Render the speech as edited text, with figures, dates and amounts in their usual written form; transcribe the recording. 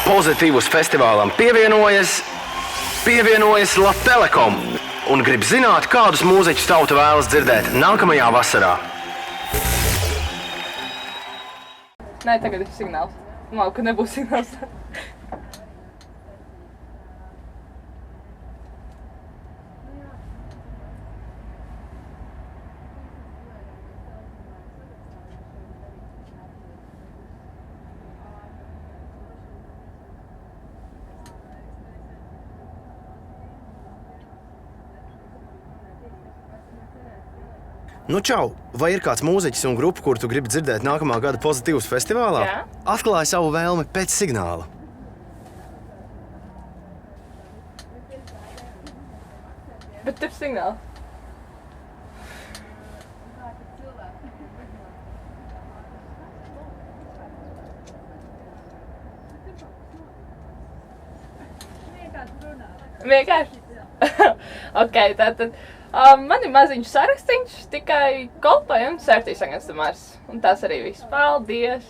Pozitīvus festivālam pievienojas Latelekom un grib zināt, kādus mūziķus tauta vēlas dzirdēt nākamajā vasarā. Nē, tagad ir signāls. Labi, ka nebūs signāls. Nu, čau! Vai ir kāds mūziķis un grupa, kuru tu gribi dzirdēt nākamā gada Pozitīvus festivālā? Jā. Atklāj savu vēlmi pēc signāla. Bet tev signāls. Vienkārši? Ok, tātad man ir maziņš sarakstīņš, tikai Coldplay un 7 Seconds to Mars. Un tas arī viss. Paldies!